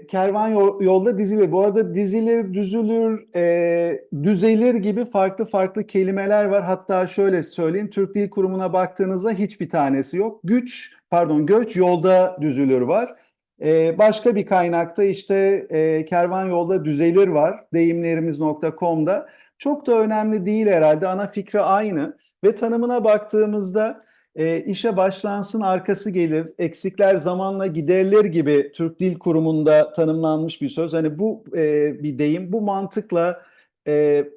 Kervan yolda dizilir. Bu arada dizilir, düzülür, düzelir gibi farklı farklı kelimeler var. Hatta şöyle söyleyeyim, Türk Dil Kurumu'na baktığınızda hiçbir tanesi yok. Göç yolda düzülür var. Başka bir kaynakta işte kervan yolda düzelir var. Deyimlerimiz.com'da. Çok da önemli değil herhalde. Ana fikri aynı. Ve tanımına baktığımızda işe başlansın arkası gelir, eksikler zamanla giderilir gibi Türk Dil Kurumu'nda tanımlanmış bir söz. Hani bu bir deyim, bu mantıkla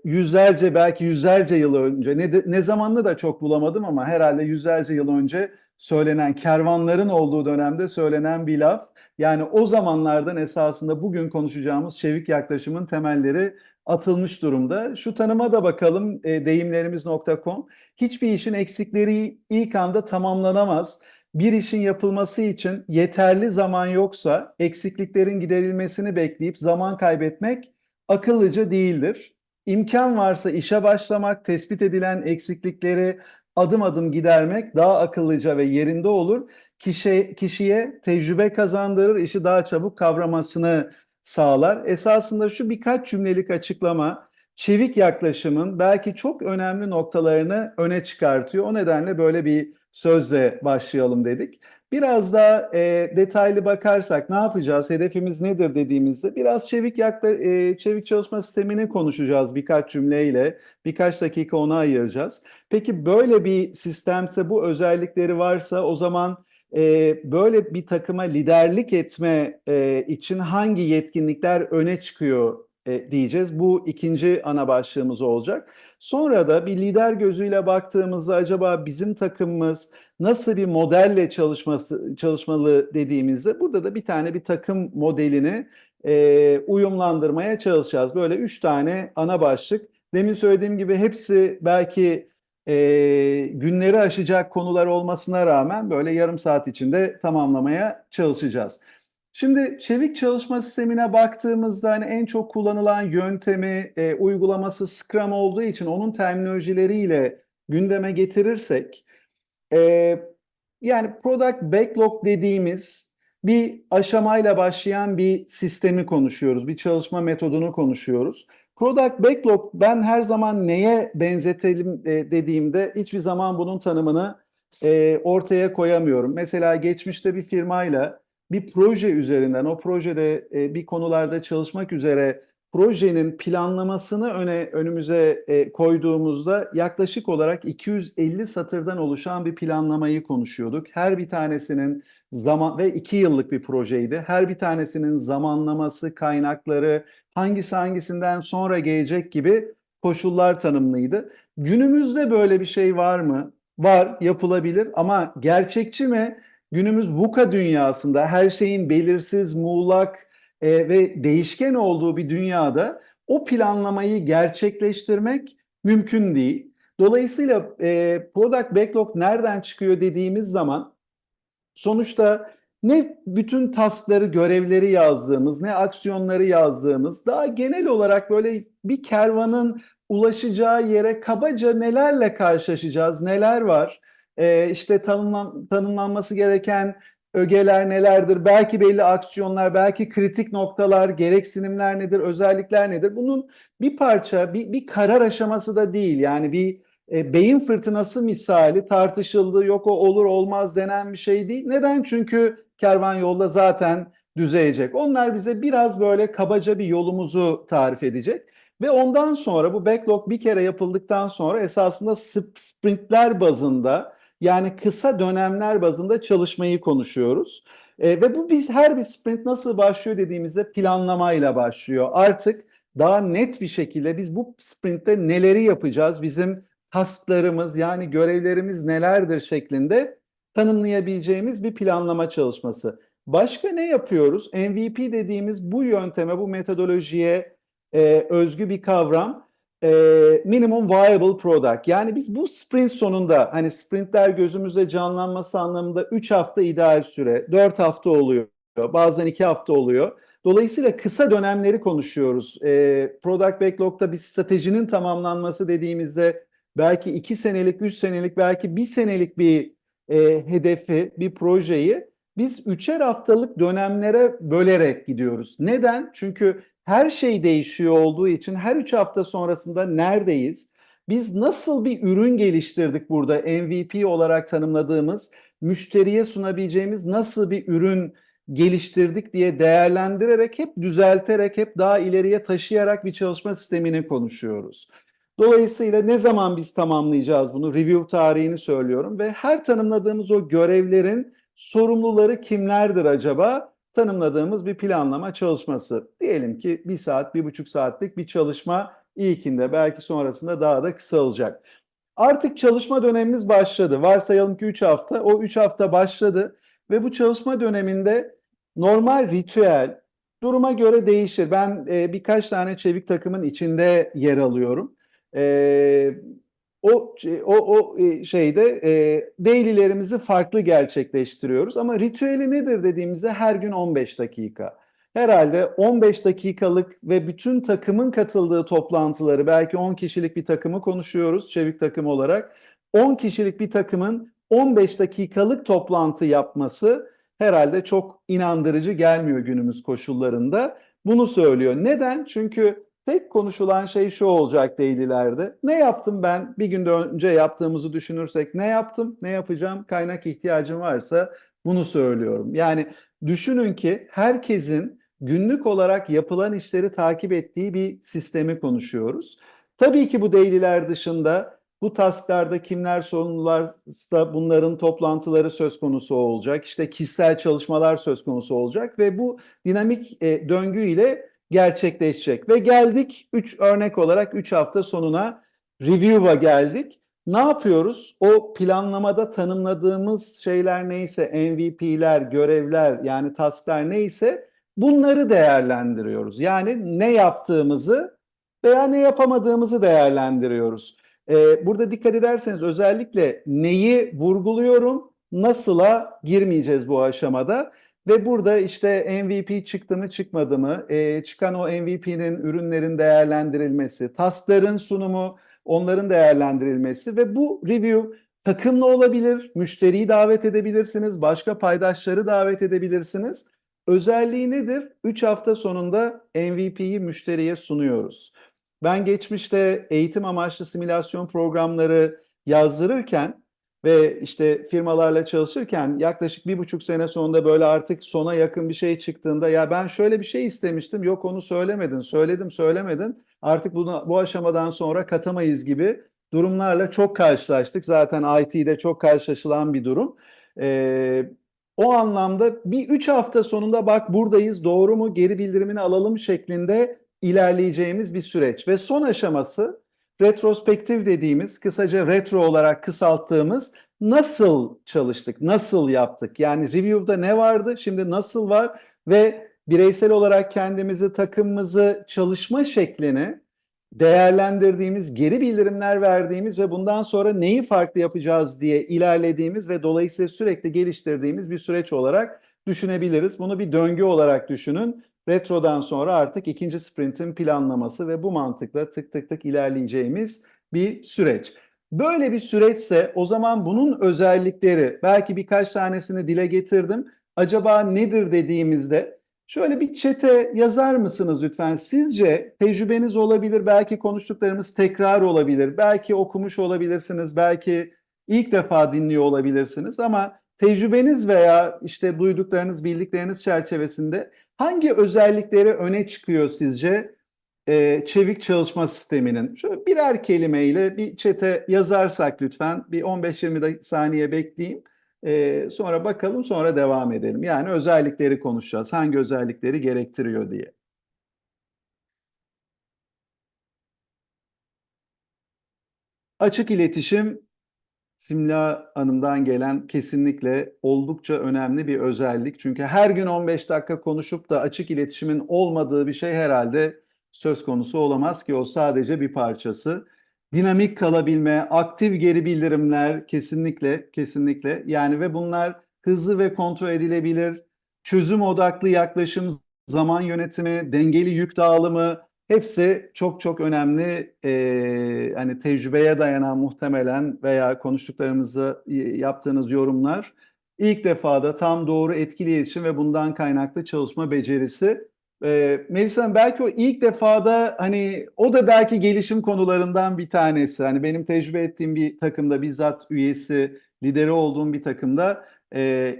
yüzlerce belki yüzlerce yıl önce ne zamanını da çok bulamadım ama herhalde yüzlerce yıl önce söylenen kervanların olduğu dönemde söylenen bir laf. Yani o zamanlardan esasında bugün konuşacağımız çevik yaklaşımın temelleri atılmış durumda. Şu tanıma da bakalım deyimlerimiz.com. Hiçbir işin eksikleri ilk anda tamamlanamaz. Bir işin yapılması için yeterli zaman yoksa eksikliklerin giderilmesini bekleyip zaman kaybetmek akıllıca değildir. İmkan varsa işe başlamak, tespit edilen eksiklikleri adım adım gidermek daha akıllıca ve yerinde olur. Kişiye tecrübe kazandırır, işi daha çabuk kavramasını sağlar. Esasında şu birkaç cümlelik açıklama çevik yaklaşımın belki çok önemli noktalarını öne çıkartıyor. O nedenle böyle bir sözle başlayalım dedik. Biraz daha detaylı bakarsak ne yapacağız, hedefimiz nedir dediğimizde biraz çevik çalışma sistemini konuşacağız birkaç cümleyle, birkaç dakika ona ayıracağız. Peki böyle bir sistemse, bu özellikleri varsa o zaman böyle bir takıma liderlik etme için hangi yetkinlikler öne çıkıyor diyeceğiz. Bu ikinci ana başlığımız olacak. Sonra da bir lider gözüyle baktığımızda acaba bizim takımımız nasıl bir modelle çalışmalı dediğimizde burada da bir takım modelini uyumlandırmaya çalışacağız. Böyle üç tane ana başlık. Demin söylediğim gibi hepsi belki günleri aşacak konular olmasına rağmen böyle yarım saat içinde tamamlamaya çalışacağız. Şimdi çevik çalışma sistemine baktığımızda hani en çok kullanılan yöntemi, uygulaması Scrum olduğu için onun terminolojileriyle gündeme getirirsek, e, yani Product Backlog dediğimiz bir aşamayla başlayan bir sistemi konuşuyoruz, bir çalışma metodunu konuşuyoruz. Product Backlog ben her zaman neye benzetelim dediğimde hiçbir zaman bunun tanımını ortaya koyamıyorum. Mesela geçmişte bir firmayla bir proje üzerinden, o projede bir konularda çalışmak üzere projenin planlamasını önümüze koyduğumuzda yaklaşık olarak 250 satırdan oluşan bir planlamayı konuşuyorduk. Her bir tanesinin zaman ve 2 yıllık bir projeydi. Her bir tanesinin zamanlaması, kaynakları, hangisi hangisinden sonra gelecek gibi koşullar tanımlıydı. Günümüzde böyle bir şey var mı? Var, yapılabilir ama gerçekçi mi? Günümüz VUCA dünyasında her şeyin belirsiz, muğlak ve değişken olduğu bir dünyada o planlamayı gerçekleştirmek mümkün değil. Dolayısıyla Product Backlog nereden çıkıyor dediğimiz zaman sonuçta ne bütün taskları, görevleri yazdığımız, ne aksiyonları yazdığımız, daha genel olarak böyle bir kervanın ulaşacağı yere kabaca nelerle karşılaşacağız, neler var? İşte tanımlanması gereken ögeler nelerdir? Belki belli aksiyonlar, belki kritik noktalar, gereksinimler nedir, özellikler nedir? Bunun bir parça, bir karar aşaması da değil. Yani bir beyin fırtınası misali tartışıldı. Yok o olur olmaz denen bir şey değil. Neden? Çünkü kervan yolda zaten düzeyecek. Onlar bize biraz böyle kabaca bir yolumuzu tarif edecek. Ve ondan sonra bu backlog bir kere yapıldıktan sonra esasında sprintler bazında yani kısa dönemler bazında çalışmayı konuşuyoruz. Ve bu biz her bir sprint nasıl başlıyor dediğimizde planlamayla başlıyor. Artık daha net bir şekilde biz bu sprintte neleri yapacağız? Bizim tasklarımız yani görevlerimiz nelerdir şeklinde tanımlayabileceğimiz bir planlama çalışması. Başka ne yapıyoruz? MVP dediğimiz bu yönteme, bu metodolojiye özgü bir kavram. Minimum Viable Product. Yani biz bu sprint sonunda hani sprintler gözümüzde canlanması anlamında 3 hafta ideal süre, 4 hafta oluyor, bazen 2 hafta oluyor. Dolayısıyla kısa dönemleri konuşuyoruz. Product Backlog'da bir stratejinin tamamlanması dediğimizde belki 2 senelik, 3 senelik, belki bir senelik bir hedefi, bir projeyi biz üçer haftalık dönemlere bölerek gidiyoruz. Neden? Çünkü her şey değişiyor olduğu için her 3 hafta sonrasında neredeyiz? Biz nasıl bir ürün geliştirdik burada MVP olarak tanımladığımız, müşteriye sunabileceğimiz nasıl bir ürün geliştirdik diye değerlendirerek, hep düzelterek, hep daha ileriye taşıyarak bir çalışma sistemini konuşuyoruz. Dolayısıyla ne zaman biz tamamlayacağız bunu? Review tarihini söylüyorum ve her tanımladığımız o görevlerin sorumluları kimlerdir acaba? Tanımladığımız bir planlama çalışması. Diyelim ki 1 saat, 1,5 saatlik bir çalışma ilkinde, belki sonrasında daha da kısalacak. Artık çalışma dönemimiz başladı. Varsayalım ki 3 hafta. O 3 hafta başladı ve bu çalışma döneminde normal ritüel duruma göre değişir. Ben birkaç tane çevik takımın içinde yer alıyorum. E, şeyde daily'lerimizi farklı gerçekleştiriyoruz. Ama ritüeli nedir dediğimizde her gün 15 dakika. Herhalde 15 dakikalık ve bütün takımın katıldığı toplantıları, belki 10 kişilik bir takımı konuşuyoruz çevik takım olarak. 10 kişilik bir takımın 15 dakikalık toplantı yapması herhalde çok inandırıcı gelmiyor günümüz koşullarında. Bunu söylüyor. Neden? Çünkü tek konuşulan şey şu olacak dailylerde. Ne yaptım ben? Bir gün önce yaptığımızı düşünürsek ne yaptım? Ne yapacağım? Kaynak ihtiyacım varsa bunu söylüyorum. Yani düşünün ki herkesin günlük olarak yapılan işleri takip ettiği bir sistemi konuşuyoruz. Tabii ki bu daily'ler dışında bu tasklarda kimler sorumlularsa bunların toplantıları söz konusu olacak. İşte kişisel çalışmalar söz konusu olacak ve bu dinamik döngüyle gerçekleşecek. Ve geldik 3 örnek olarak 3 hafta sonuna, review'a geldik. Ne yapıyoruz? O planlamada tanımladığımız şeyler neyse, MVP'ler, görevler, yani tasklar neyse bunları değerlendiriyoruz. Yani ne yaptığımızı veya ne yapamadığımızı değerlendiriyoruz. Burada dikkat ederseniz özellikle neyi vurguluyorum, nasıla girmeyeceğiz bu aşamada. Ve burada işte MVP çıktı mı çıkmadı mı, çıkan o MVP'nin ürünlerin değerlendirilmesi, taskların sunumu, onların değerlendirilmesi ve bu review takımlı olabilir, müşteriyi davet edebilirsiniz, başka paydaşları davet edebilirsiniz. Özelliği nedir? 3 hafta sonunda MVP'yi müşteriye sunuyoruz. Ben geçmişte eğitim amaçlı simülasyon programları yazdırırken ve işte firmalarla çalışırken yaklaşık 1,5 sene sonunda böyle artık sona yakın bir şey çıktığında ya ben şöyle bir şey istemiştim, yok onu söylemedin, söyledim söylemedin, artık bu aşamadan sonra katamayız gibi durumlarla çok karşılaştık. Zaten IT'de çok karşılaşılan bir durum. Ee, O anlamda bir 3 hafta sonunda bak buradayız, doğru mu, geri bildirimini alalım şeklinde ilerleyeceğimiz bir süreç. Ve son aşaması retrospektif dediğimiz, kısaca retro olarak kısalttığımız, nasıl çalıştık, nasıl yaptık? Yani review'da ne vardı, şimdi nasıl var ve bireysel olarak kendimizi, takımımızı, çalışma şeklini değerlendirdiğimiz, geri bildirimler verdiğimiz ve bundan sonra neyi farklı yapacağız diye ilerlediğimiz ve dolayısıyla sürekli geliştirdiğimiz bir süreç olarak düşünebiliriz. Bunu bir döngü olarak düşünün. Retrodan sonra artık ikinci sprintin planlaması ve bu mantıkla tık tık tık ilerleyeceğimiz bir süreç. Böyle bir süreçse o zaman bunun özellikleri, belki birkaç tanesini dile getirdim. Acaba nedir dediğimizde şöyle bir chat'e yazar mısınız lütfen? Sizce tecrübeniz olabilir, belki konuştuklarımız tekrar olabilir, belki okumuş olabilirsiniz, belki ilk defa dinliyor olabilirsiniz ama tecrübeniz veya işte duyduklarınız, bildikleriniz çerçevesinde hangi özellikleri öne çıkıyor sizce çevik çalışma sisteminin? Şöyle birer kelimeyle bir chat'e yazarsak lütfen, bir 15-20 saniye bekleyeyim. Sonra bakalım, sonra devam edelim. Yani özellikleri konuşacağız. Hangi özellikleri gerektiriyor diye. Açık iletişim, Simla Hanım'dan gelen, kesinlikle oldukça önemli bir özellik. Çünkü her gün 15 dakika konuşup da açık iletişimin olmadığı bir şey herhalde söz konusu olamaz ki, o sadece bir parçası. Dinamik kalabilme, aktif geri bildirimler, kesinlikle kesinlikle yani, ve bunlar hızlı ve kontrol edilebilir. Çözüm odaklı yaklaşım, zaman yönetimi, dengeli yük dağılımı hepsi çok çok önemli. Hani tecrübeye dayanan muhtemelen veya konuştuklarımızı yaptığınız yorumlar ilk defada tam doğru etkili iletişim ve bundan kaynaklı çalışma becerisi. Melisa belki o ilk defada hani o da belki gelişim konularından bir tanesi. Hani benim tecrübe ettiğim bir takımda bizzat üyesi, lideri olduğum bir takımda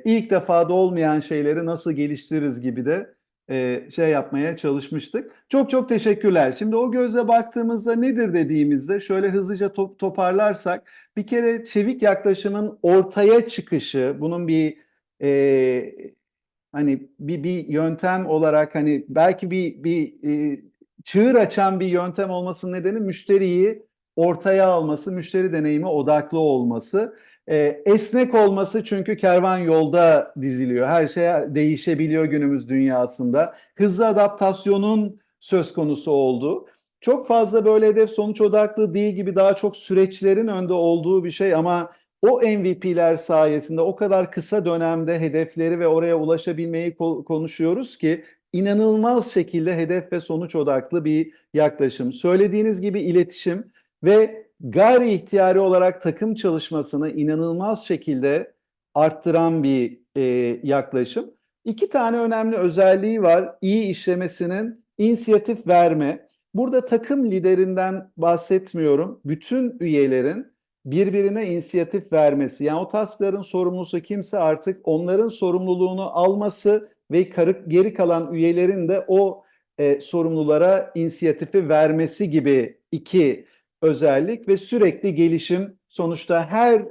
ilk defada olmayan şeyleri nasıl geliştiririz gibi de şey yapmaya çalışmıştık. Çok çok teşekkürler. Şimdi o gözle baktığımızda nedir dediğimizde şöyle hızlıca toparlarsak bir kere çevik yaklaşımın ortaya çıkışı, bunun bir e, hani bir yöntem olarak hani belki çığır açan bir yöntem olmasının nedeni müşteriyi ortaya alması, müşteri deneyimi odaklı olması. Esnek olması çünkü kervan yolda diziliyor. Her şey değişebiliyor günümüz dünyasında. Hızlı adaptasyonun söz konusu olduğu. Çok fazla böyle hedef sonuç odaklı değil gibi daha çok süreçlerin önde olduğu bir şey ama o MVP'ler sayesinde o kadar kısa dönemde hedefleri ve oraya ulaşabilmeyi konuşuyoruz ki inanılmaz şekilde hedef ve sonuç odaklı bir yaklaşım. Söylediğiniz gibi iletişim ve gayri ihtiyari olarak takım çalışmasını inanılmaz şekilde arttıran bir yaklaşım. İki tane önemli özelliği var iyi işlemesinin inisiyatif verme. Burada takım liderinden bahsetmiyorum. Bütün üyelerin birbirine inisiyatif vermesi. Yani o taskların sorumlusu kimse artık onların sorumluluğunu alması ve geri kalan üyelerin de o sorumlulara inisiyatifi vermesi gibi iki özellik ve sürekli gelişim. Sonuçta her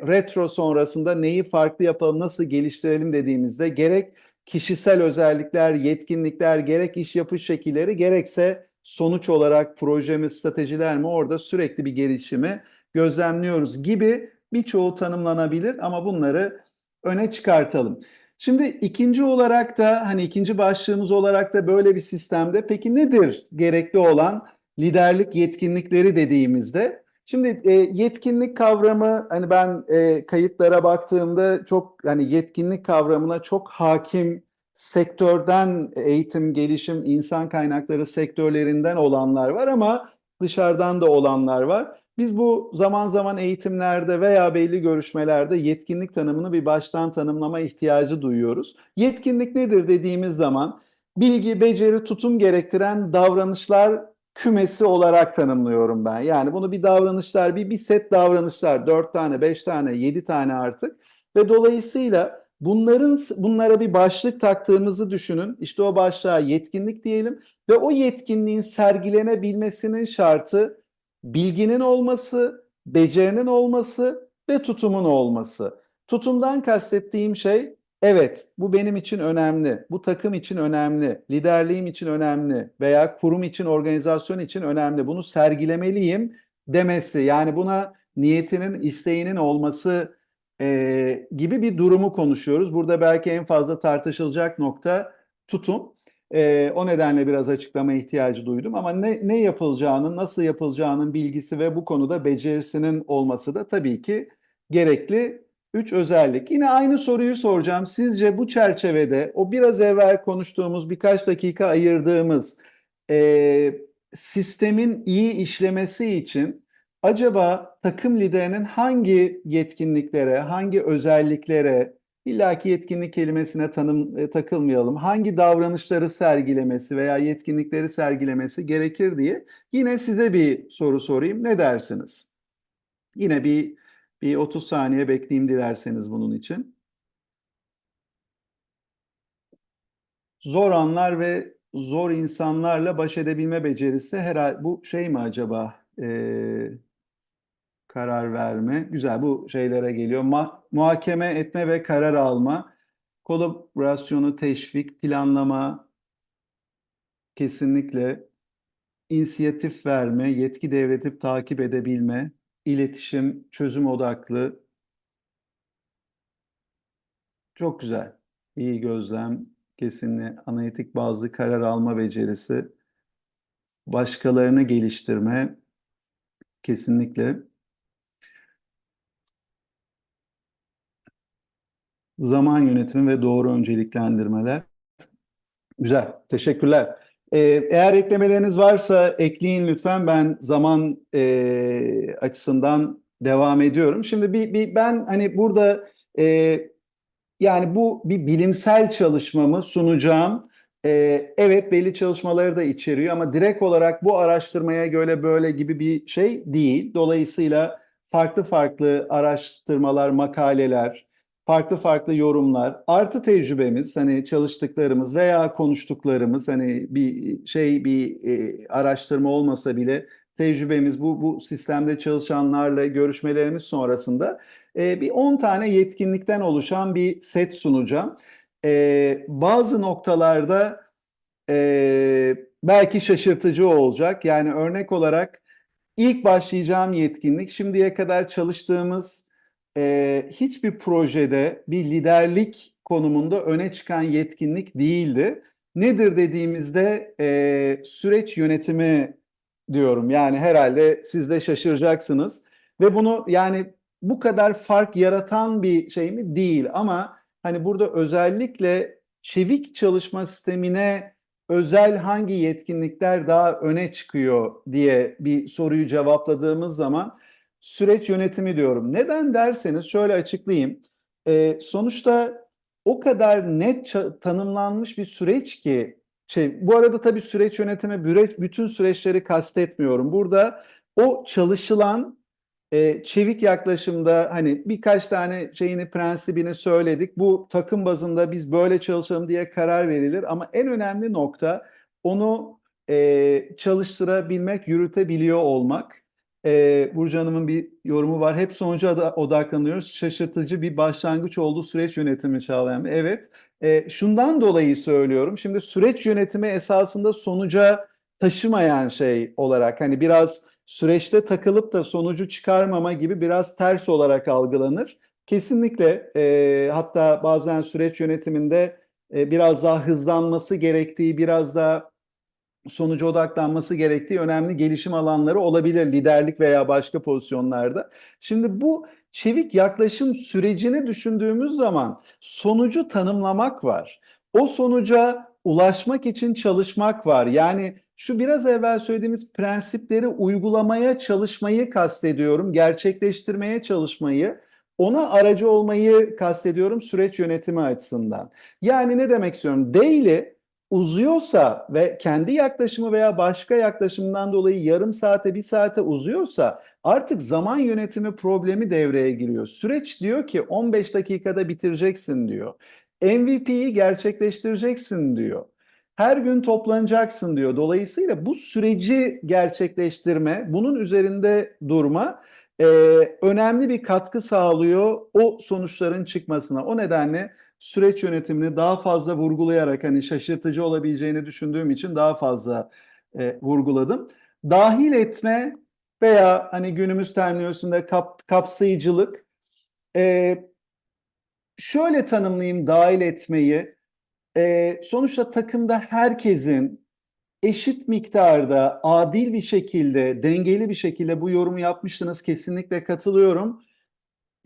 retro sonrasında neyi farklı yapalım, nasıl geliştirelim dediğimizde gerek kişisel özellikler, yetkinlikler, gerek iş yapış şekilleri, gerekse sonuç olarak proje mi, stratejiler mi orada sürekli bir gelişimi gözlemliyoruz gibi birçoğu tanımlanabilir ama bunları öne çıkartalım. Şimdi ikinci olarak da hani ikinci başlığımız olarak da böyle bir sistemde peki nedir gerekli olan liderlik yetkinlikleri dediğimizde? Şimdi yetkinlik kavramı hani ben kayıtlara baktığımda çok hani yetkinlik kavramına çok hakim sektörden eğitim, gelişim, insan kaynakları sektörlerinden olanlar var ama dışarıdan da olanlar var. Biz bu zaman zaman eğitimlerde veya belli görüşmelerde yetkinlik tanımını bir baştan tanımlama ihtiyacı duyuyoruz. Yetkinlik nedir dediğimiz zaman bilgi, beceri, tutum gerektiren davranışlar kümesi olarak tanımlıyorum ben. Yani bunu bir davranışlar, bir set davranışlar, 4 tane, 5 tane, 7 tane artık ve dolayısıyla bunlara bir başlık taktığımızı düşünün. İşte o başlığa yetkinlik diyelim ve o yetkinliğin sergilenebilmesinin şartı bilginin olması, becerinin olması ve tutumun olması. Tutumdan kastettiğim şey, evet bu benim için önemli, bu takım için önemli, liderliğim için önemli veya kurum için, organizasyon için önemli. Bunu sergilemeliyim demesi. Yani buna niyetinin, isteğinin olması gibi bir durumu konuşuyoruz. Burada belki en fazla tartışılacak nokta tutum. O nedenle biraz açıklama ihtiyacı duydum ama ne yapılacağının, nasıl yapılacağının bilgisi ve bu konuda becerisinin olması da tabii ki gerekli üç özellik. Yine aynı soruyu soracağım. Sizce bu çerçevede o biraz evvel konuştuğumuz birkaç dakika ayırdığımız e, sistemin iyi işlemesi için acaba takım liderinin hangi yetkinliklere, hangi özelliklere, illaki yetkinlik kelimesine takılmayalım. Hangi davranışları sergilemesi veya yetkinlikleri sergilemesi gerekir diye yine size bir soru sorayım. Ne dersiniz? Yine bir 30 saniye bekleyeyim dilerseniz bunun için. Zor anlar ve zor insanlarla baş edebilme becerisi herhalde bu şey mi acaba? Karar verme. Güzel bu şeylere geliyor. Muhakeme etme ve karar alma. Kolaborasyonu teşvik, planlama kesinlikle. İnisiyatif verme, yetki devretip takip edebilme, iletişim, çözüm odaklı. Çok güzel. İyi gözlem, kesinlikle analitik bazlı karar alma becerisi, başkalarını geliştirme, kesinlikle. Zaman yönetimi ve doğru önceliklendirmeler. Güzel, teşekkürler. Eğer eklemeleriniz varsa ekleyin lütfen. Ben zaman açısından devam ediyorum. Şimdi ben hani burada e, yani bu bir bilimsel çalışmamı sunacağım. Evet belli çalışmaları da içeriyor ama direkt olarak bu araştırmaya göre böyle gibi bir şey değil. Dolayısıyla farklı farklı araştırmalar, makaleler, farklı farklı yorumlar, artı tecrübemiz, hani çalıştıklarımız veya konuştuklarımız, hani bir araştırma olmasa bile tecrübemiz bu sistemde çalışanlarla görüşmelerimiz sonrasında bir 10 tane yetkinlikten oluşan bir set sunacağım. Bazı noktalarda belki şaşırtıcı olacak. Yani örnek olarak ilk başlayacağım yetkinlik şimdiye kadar çalıştığımız hiçbir projede bir liderlik konumunda öne çıkan yetkinlik değildi. Nedir dediğimizde süreç yönetimi diyorum. Yani herhalde siz de şaşıracaksınız. Ve bunu yani bu kadar fark yaratan bir şey mi? Değil. Ama hani burada özellikle çevik çalışma sistemine özel hangi yetkinlikler daha öne çıkıyor diye bir soruyu cevapladığımız zaman süreç yönetimi diyorum. Neden derseniz şöyle açıklayayım. Sonuçta o kadar net tanımlanmış bir süreç ki bu arada tabii süreç yönetimi bütün süreçleri kastetmiyorum. Burada o çalışılan çevik yaklaşımda hani birkaç tane prensibini söyledik. Bu takım bazında biz böyle çalışalım diye karar verilir ama en önemli nokta onu çalıştırabilmek, yürütebiliyor olmak. Burcu Hanım'ın bir yorumu var. Hep sonuca da odaklanıyoruz. Şaşırtıcı bir başlangıç oldu süreç yönetimi Çağlayan Bey. Evet. Şundan dolayı söylüyorum. Şimdi süreç yönetimi esasında sonuca taşımayan şey olarak hani biraz süreçte takılıp da sonucu çıkarmama gibi biraz ters olarak algılanır. Kesinlikle hatta bazen süreç yönetiminde biraz daha hızlanması gerektiği, biraz daha sonuca odaklanması gerektiği önemli gelişim alanları olabilir liderlik veya başka pozisyonlarda. Şimdi bu çevik yaklaşım sürecini düşündüğümüz zaman sonucu tanımlamak var. O sonuca ulaşmak için çalışmak var. Yani şu biraz evvel söylediğimiz prensipleri uygulamaya çalışmayı kastediyorum, gerçekleştirmeye çalışmayı, ona aracı olmayı kastediyorum süreç yönetimi açısından. Yani ne demek istiyorum? Daily uzuyorsa ve kendi yaklaşımı veya başka yaklaşımdan dolayı yarım saate, bir saate uzuyorsa artık zaman yönetimi problemi devreye giriyor. Süreç diyor ki 15 dakikada bitireceksin diyor. MVP'yi gerçekleştireceksin diyor. Her gün toplanacaksın diyor. Dolayısıyla bu süreci gerçekleştirme, bunun üzerinde durma e, önemli bir katkı sağlıyor o sonuçların çıkmasına. O nedenle süreç yönetimini daha fazla vurgulayarak hani şaşırtıcı olabileceğini düşündüğüm için daha fazla vurguladım. Dahil etme veya hani günümüz terminolojisinde kapsayıcılık. E, Şöyle tanımlayayım dahil etmeyi. Sonuçta takımda herkesin eşit miktarda, adil bir şekilde, dengeli bir şekilde bu yorumu yapmıştınız. Kesinlikle katılıyorum.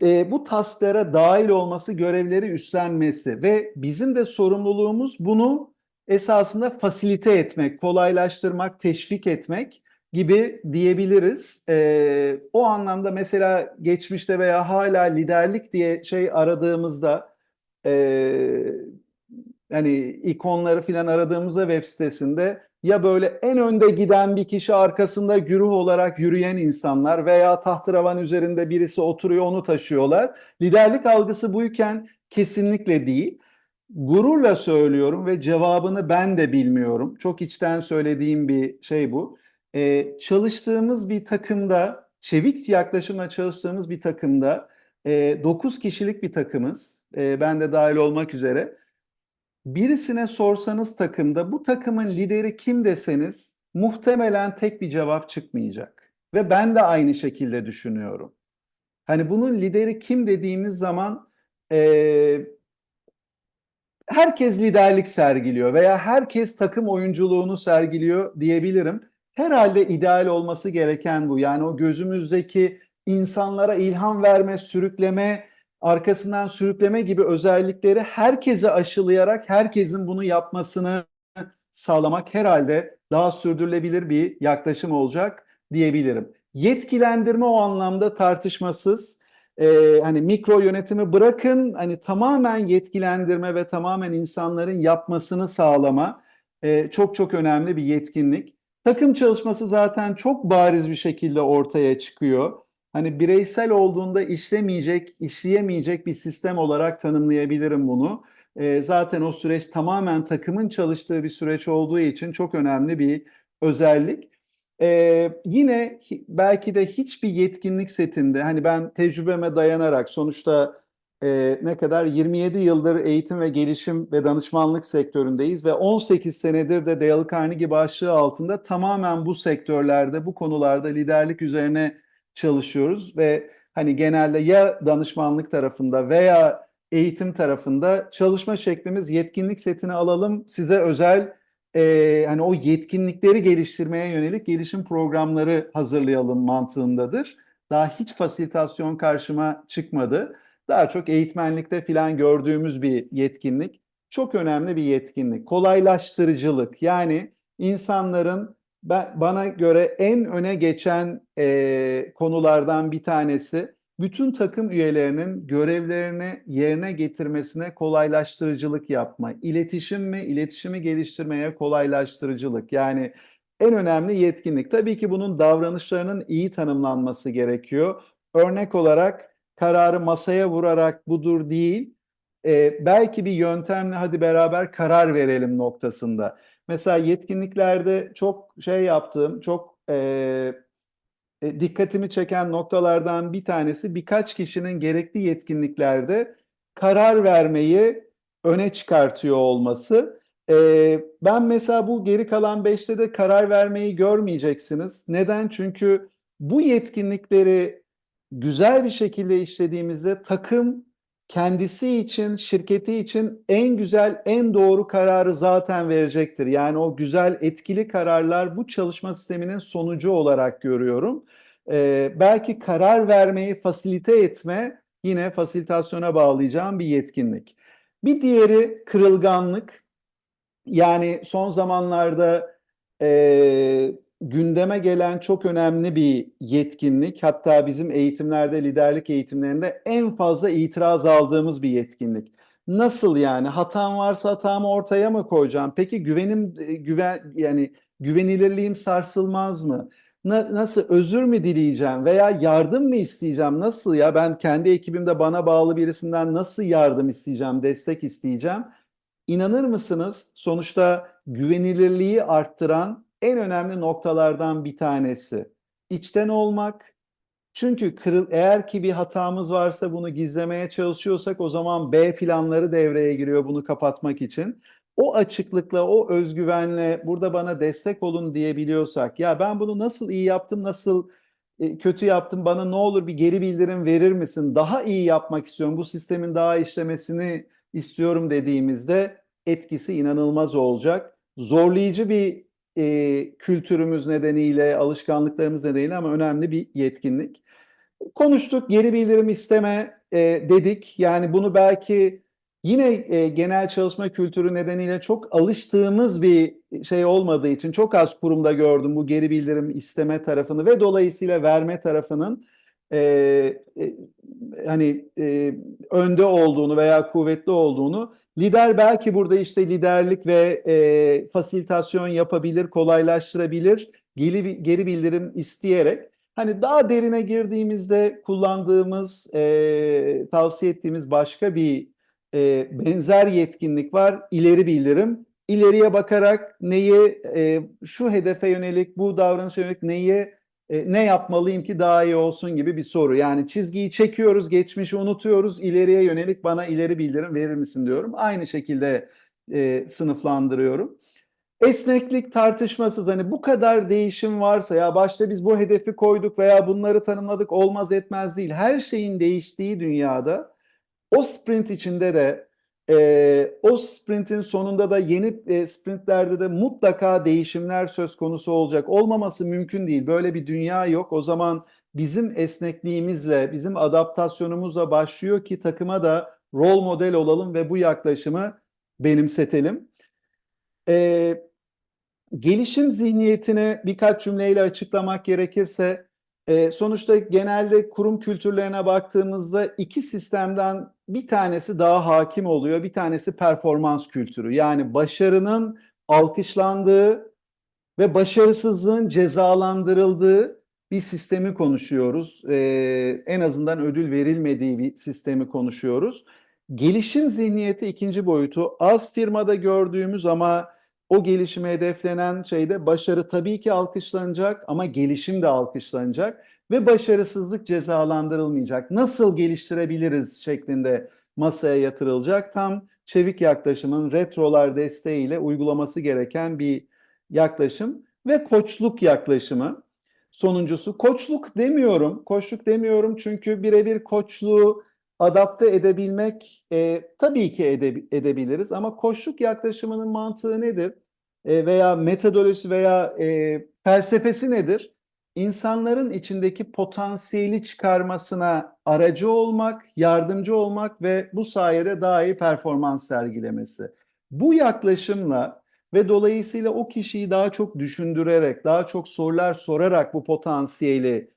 Bu tasklara dahil olması, görevleri üstlenmesi ve bizim de sorumluluğumuz bunu esasında fasilite etmek, kolaylaştırmak, teşvik etmek gibi diyebiliriz. O anlamda mesela geçmişte veya hala liderlik diye şey aradığımızda e, hani ikonları filan aradığımızda web sitesinde ya böyle en önde giden bir kişi arkasında güruh olarak yürüyen insanlar veya tahterevan üzerinde birisi oturuyor onu taşıyorlar. Liderlik algısı buyken kesinlikle değil. Gururla söylüyorum ve cevabını ben de bilmiyorum. Çok içten söylediğim bir şey bu. Çalıştığımız bir takımda, çevik yaklaşımla çalıştığımız bir takımda 9 kişilik bir takımız. Ben de dahil olmak üzere. Birisine sorsanız takımda bu takımın lideri kim deseniz muhtemelen tek bir cevap çıkmayacak. Ve ben de aynı şekilde düşünüyorum. Hani bunun lideri kim dediğimiz zaman e, herkes liderlik sergiliyor veya herkes takım oyunculuğunu sergiliyor diyebilirim. Herhalde ideal olması gereken bu. Yani o gözümüzdeki insanlara ilham verme, sürükleme, arkasından sürükleme gibi özellikleri herkese aşılayarak herkesin bunu yapmasını sağlamak herhalde daha sürdürülebilir bir yaklaşım olacak diyebilirim. Yetkilendirme o anlamda tartışmasız. Hani mikro yönetimi bırakın, hani tamamen yetkilendirme ve tamamen insanların yapmasını sağlama çok çok önemli bir yetkinlik. Takım çalışması zaten çok bariz bir şekilde ortaya çıkıyor. Hani bireysel olduğunda işlemeyecek, işleyemeyecek bir sistem olarak tanımlayabilirim bunu. Zaten o süreç tamamen takımın çalıştığı bir süreç olduğu için çok önemli bir özellik. Yine belki de hiçbir yetkinlik setinde, hani ben tecrübeme dayanarak sonuçta ne kadar 27 yıldır eğitim ve gelişim ve danışmanlık sektöründeyiz ve 18 senedir de Dale Carnegie başlığı altında tamamen bu sektörlerde, bu konularda liderlik üzerine çalışıyoruz ve hani genelde ya danışmanlık tarafında veya eğitim tarafında çalışma şeklimiz yetkinlik setini alalım, size özel hani o yetkinlikleri geliştirmeye yönelik gelişim programları hazırlayalım mantığındadır. Daha hiç fasilitasyon karşıma çıkmadı. Daha çok eğitmenlikte filan gördüğümüz bir yetkinlik. Çok önemli bir yetkinlik. Kolaylaştırıcılık. Yani insanların bana göre en öne geçen konulardan bir tanesi bütün takım üyelerinin görevlerini yerine getirmesine kolaylaştırıcılık yapma. İletişim mi? İletişimi geliştirmeye kolaylaştırıcılık. Yani en önemli yetkinlik. Tabii ki bunun davranışlarının iyi tanımlanması gerekiyor. Örnek olarak kararı masaya vurarak budur değil, belki bir yöntemle hadi beraber karar verelim noktasında. Mesela yetkinliklerde çok şey yaptığım, çok dikkatimi çeken noktalardan bir tanesi birkaç kişinin gerekli yetkinliklerde karar vermeyi öne çıkartıyor olması. Ben mesela bu geri kalan beşte de karar vermeyi görmeyeceksiniz. Neden? Çünkü bu yetkinlikleri güzel bir şekilde işlediğimizde takım kendisi için, şirketi için en güzel, en doğru kararı zaten verecektir. Yani o güzel, etkili kararlar bu çalışma sisteminin sonucu olarak görüyorum. Belki karar vermeyi fasilite etme, yine fasilitasyona bağlayacağım bir yetkinlik. Bir diğeri kırılganlık. Yani son zamanlarda gündeme gelen çok önemli bir yetkinlik. Hatta bizim eğitimlerde, liderlik eğitimlerinde en fazla itiraz aldığımız bir yetkinlik. Nasıl yani? Hatam varsa hatamı ortaya mı koyacağım? Peki yani güvenilirliğim sarsılmaz mı? Nasıl özür mü dileyeceğim veya yardım mı isteyeceğim? Nasıl ya? Ben kendi ekibimde bana bağlı birisinden nasıl yardım isteyeceğim, destek isteyeceğim? İnanır mısınız? Sonuçta güvenilirliği arttıran en önemli noktalardan bir tanesi. İçten olmak. Çünkü eğer ki bir hatamız varsa bunu gizlemeye çalışıyorsak o zaman B planları devreye giriyor bunu kapatmak için. O açıklıkla, o özgüvenle burada bana destek olun diyebiliyorsak, ya ben bunu nasıl iyi yaptım, nasıl kötü yaptım, bana ne olur bir geri bildirim verir misin? Daha iyi yapmak istiyorum, bu sistemin daha işlemesini istiyorum dediğimizde etkisi inanılmaz olacak. Zorlayıcı bir kültürümüz nedeniyle, alışkanlıklarımız nedeniyle ama önemli bir yetkinlik. Konuştuk, geri bildirim isteme dedik. Yani bunu belki yine genel çalışma kültürü nedeniyle çok alıştığımız bir şey olmadığı için çok az kurumda gördüm bu geri bildirim isteme tarafını ve dolayısıyla verme tarafının e, e, hani önde olduğunu veya kuvvetli olduğunu. Lider belki burada işte liderlik ve fasilitasyon yapabilir, kolaylaştırabilir, geri bildirim isteyerek. Hani daha derine girdiğimizde kullandığımız, tavsiye ettiğimiz başka bir benzer yetkinlik var. İleri bildirim. İleriye bakarak neyi, şu hedefe yönelik, bu davranışa yönelik ne yapmalıyım ki daha iyi olsun gibi bir soru. Yani çizgiyi çekiyoruz, geçmişi unutuyoruz, ileriye yönelik bana ileri bildirim verir misin diyorum. Aynı şekilde sınıflandırıyorum. Esneklik tartışmasız, hani bu kadar değişim varsa ya başta biz bu hedefi koyduk veya bunları tanımladık olmaz etmez değil. Her şeyin değiştiği dünyada o sprint içinde de o sprintin sonunda da yeni sprintlerde de mutlaka değişimler söz konusu olacak. Olmaması mümkün değil. Böyle bir dünya yok. O zaman bizim esnekliğimizle, bizim adaptasyonumuzla başlıyor ki takıma da rol model olalım ve bu yaklaşımı benimsetelim. Gelişim zihniyetini birkaç cümleyle açıklamak gerekirse, sonuçta genelde kurum kültürlerine baktığımızda iki sistemden bir tanesi daha hakim oluyor. Bir tanesi performans kültürü. Yani başarının alkışlandığı ve başarısızlığın cezalandırıldığı bir sistemi konuşuyoruz. En azından ödül verilmediği bir sistemi konuşuyoruz. Gelişim zihniyeti ikinci boyutu. Az firmada gördüğümüz ama o gelişime hedeflenen şeyde başarı tabii ki alkışlanacak ama gelişim de alkışlanacak ve başarısızlık cezalandırılmayacak. Nasıl geliştirebiliriz şeklinde masaya yatırılacak. Tam çevik yaklaşımın retrolar desteğiyle uygulaması gereken bir yaklaşım ve koçluk yaklaşımı. Sonuncusu koçluk demiyorum. Koçluk demiyorum çünkü birebir koçluğu adapte edebilmek tabii ki edebiliriz ama koçluk yaklaşımının mantığı nedir? Veya metodolojisi veya felsefesi nedir? İnsanların içindeki potansiyeli çıkarmasına aracı olmak, yardımcı olmak ve bu sayede daha iyi performans sergilemesi. Bu yaklaşımla ve dolayısıyla o kişiyi daha çok düşündürerek, daha çok sorular sorarak bu potansiyeli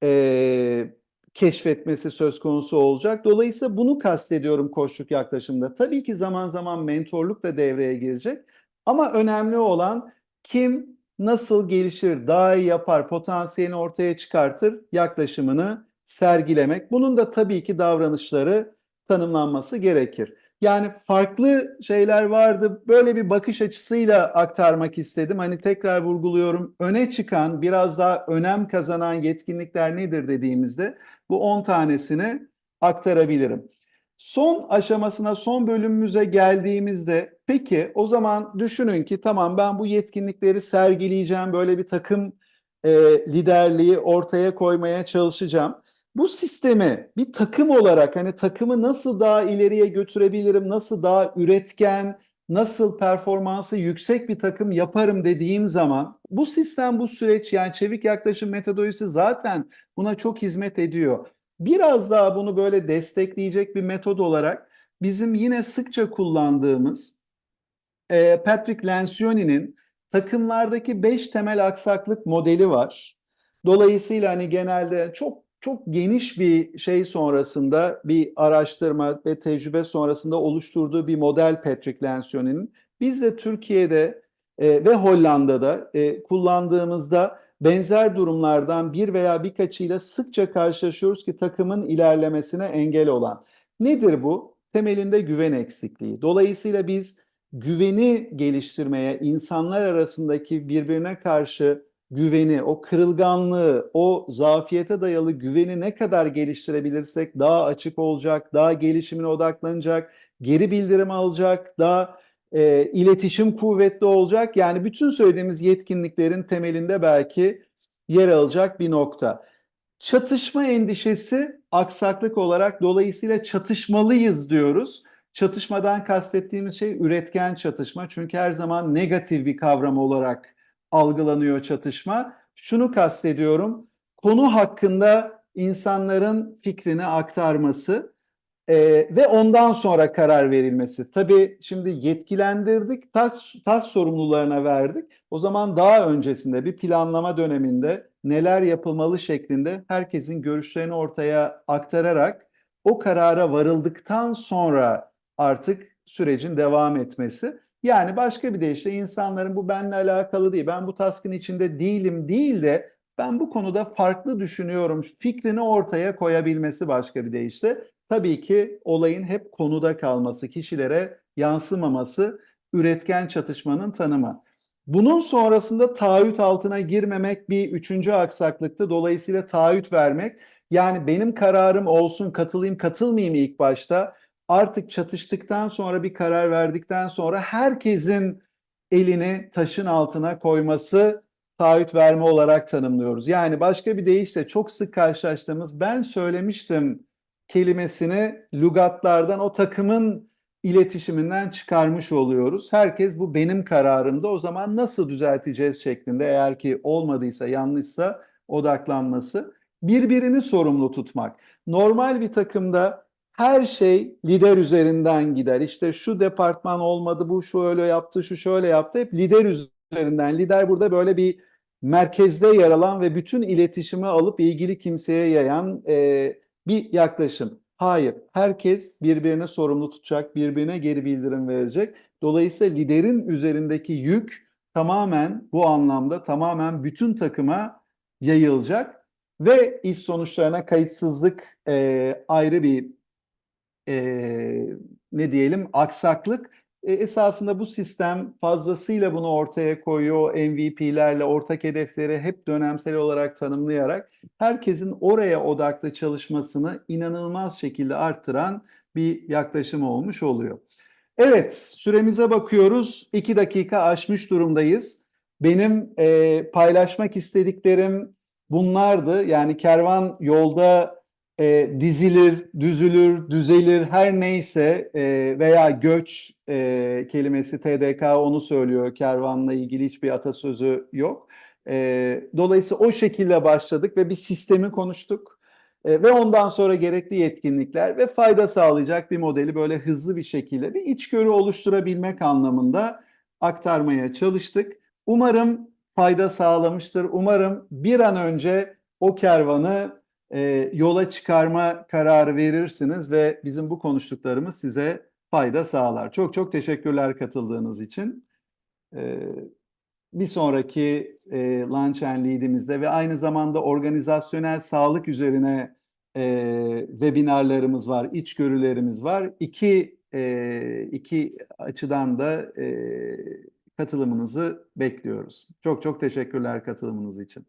e, keşfetmesi söz konusu olacak. Dolayısıyla bunu kastediyorum koçluk yaklaşımda. Tabii ki zaman zaman mentorluk da devreye girecek. Ama önemli olan kim nasıl gelişir, daha iyi yapar, potansiyelini ortaya çıkartır yaklaşımını sergilemek. Bunun da tabii ki davranışları tanımlanması gerekir. Yani farklı şeyler vardı. Böyle bir bakış açısıyla aktarmak istedim. Hani tekrar vurguluyorum. Öne çıkan, biraz daha önem kazanan yetkinlikler nedir dediğimizde bu 10 tanesini aktarabilirim. Son aşamasına, son bölümümüze geldiğimizde peki o zaman düşünün ki tamam ben bu yetkinlikleri sergileyeceğim. Böyle bir takım liderliği ortaya koymaya çalışacağım. Bu sistemi bir takım olarak hani takımı nasıl daha ileriye götürebilirim, nasıl daha üretken, nasıl performansı yüksek bir takım yaparım dediğim zaman bu sistem, bu süreç yani çevik yaklaşım metodolojisi zaten buna çok hizmet ediyor. Biraz daha bunu böyle destekleyecek bir metod olarak bizim yine sıkça kullandığımız Patrick Lencioni'nin takımlardaki 5 temel aksaklık modeli var. Dolayısıyla hani genelde çok çok geniş bir şey sonrasında bir araştırma ve tecrübe sonrasında oluşturduğu bir model Patrick Lencioni'nin. Biz de Türkiye'de ve Hollanda'da kullandığımızda benzer durumlardan bir veya birkaçıyla sıkça karşılaşıyoruz ki takımın ilerlemesine engel olan. Nedir bu? Temelinde güven eksikliği. Dolayısıyla biz güveni geliştirmeye, insanlar arasındaki birbirine karşı güveni, o kırılganlığı, o zafiyete dayalı güveni ne kadar geliştirebilirsek daha açık olacak, daha gelişimine odaklanacak, geri bildirim alacak, daha iletişim kuvvetli olacak. Yani bütün söylediğimiz yetkinliklerin temelinde belki yer alacak bir nokta. Çatışma endişesi aksaklık olarak dolayısıyla çatışmalıyız diyoruz. Çatışmadan kastettiğimiz şey üretken çatışma. Çünkü her zaman negatif bir kavram olarak algılanıyor çatışma. Şunu kastediyorum. Konu hakkında insanların fikrini aktarması ve ondan sonra karar verilmesi. Tabii şimdi yetkilendirdik, tas sorumlularına verdik. O zaman daha öncesinde bir planlama döneminde neler yapılmalı şeklinde herkesin görüşlerini ortaya aktararak o karara varıldıktan sonra artık sürecin devam etmesi. Yani başka bir deyişle insanların bu benimle alakalı değil, ben bu taskın içinde değilim değil de ben bu konuda farklı düşünüyorum fikrini ortaya koyabilmesi başka bir deyişle. Tabii ki olayın hep konuda kalması, kişilere yansımaması üretken çatışmanın tanımı. Bunun sonrasında taahhüt altına girmemek bir üçüncü aksaklıktı. Dolayısıyla taahhüt vermek, yani benim kararım olsun, katılayım, katılmayayım ilk başta. Artık çatıştıktan sonra bir karar verdikten sonra herkesin elini taşın altına koyması taahhüt verme olarak tanımlıyoruz. Yani başka bir deyişle çok sık karşılaştığımız ben söylemiştim kelimesini lügatlardan o takımın iletişiminden çıkarmış oluyoruz. Herkes bu benim kararımda o zaman nasıl düzelteceğiz şeklinde eğer ki olmadıysa yanlışsa odaklanması. Birbirini sorumlu tutmak. Normal bir takımda her şey lider üzerinden gider. İşte şu departman olmadı, bu şu öyle yaptı, şu şöyle yaptı. Hep lider üzerinden üzerinden lider burada böyle bir merkezde yer alan ve bütün iletişimi alıp ilgili kimseye yayan bir yaklaşım. Hayır, herkes birbirine sorumlu tutacak, birbirine geri bildirim verecek. Dolayısıyla liderin üzerindeki yük tamamen bu anlamda tamamen bütün takıma yayılacak ve iş sonuçlarına kayıtsızlık ayrı bir e, ne diyelim aksaklık. Esasında bu sistem fazlasıyla bunu ortaya koyuyor. MVP'lerle ortak hedefleri hep dönemsel olarak tanımlayarak herkesin oraya odaklı çalışmasını inanılmaz şekilde arttıran bir yaklaşım olmuş oluyor. Evet, süremize bakıyoruz. 2 dakika aşmış durumdayız. Benim paylaşmak istediklerim bunlardı. Yani kervan yolda dizilir, düzülür, düzelir her neyse veya göç kelimesi TDK onu söylüyor. Kervanla ilgili hiçbir atasözü yok. Dolayısıyla o şekilde başladık ve bir sistemi konuştuk. Ve ondan sonra gerekli yetkinlikler ve fayda sağlayacak bir modeli böyle hızlı bir şekilde bir içgörü oluşturabilmek anlamında aktarmaya çalıştık. Umarım fayda sağlamıştır. Umarım bir an önce o kervanı yola çıkarma kararı verirsiniz ve bizim bu konuştuklarımız size fayda sağlar. Çok çok teşekkürler katıldığınız için. E, Bir sonraki Lunch and Lead'imizde ve aynı zamanda organizasyonel sağlık üzerine webinarlarımız var, içgörülerimiz var. İki açıdan da katılımınızı bekliyoruz. Çok çok teşekkürler katılımınız için.